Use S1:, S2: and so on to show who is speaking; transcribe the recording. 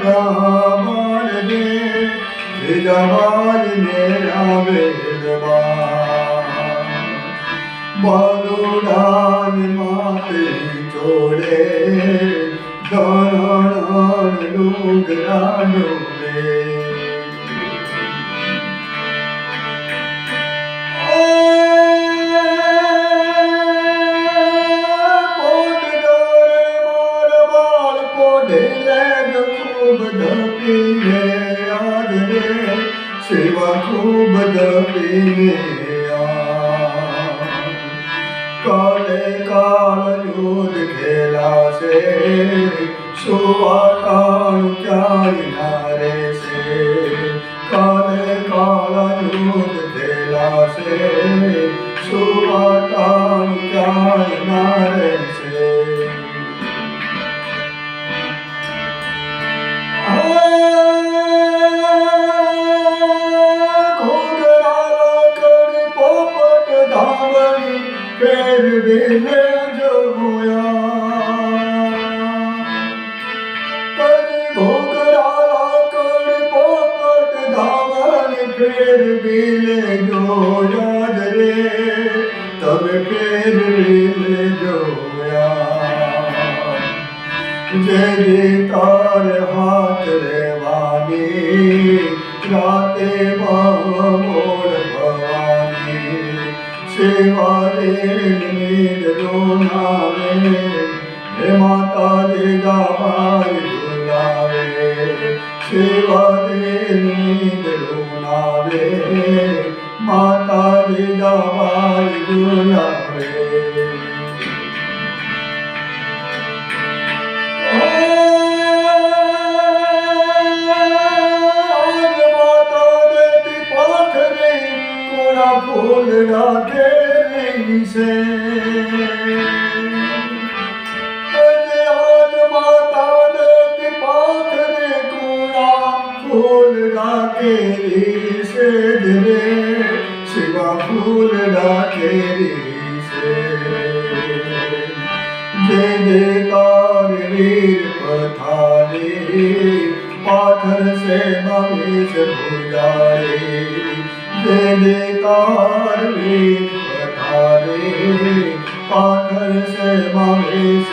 S1: रावण रे जवान मेरा वेदवान बलुडान माते जोड़े धरण लुगड़ा डोले खूब धपीने याद रे सेवा खूब धपीने काले काल युद्ध खेला से सुवा काल नारे से काले काल युद्ध खेला से सुवा काल नारे से फिर बिले जोया करी घोगरा करी पोपट धावन फिर बिले जोया रे तब फिर बिले जोया जय तार हाथ रेवानी राते मोर भवानी सेवा नींद रोनावे हे माता देगा भाई बुलावे सेवा नींद रोनावे माता देगा भाई बुलावे फूल डाके से आज माता देती पाथरे कूड़ा फूल डाके से दे शिवा फूल डाके से जे तार वीर पथारे पाथर से महेश भुजारे तार वीर पथारे पाथर से महेश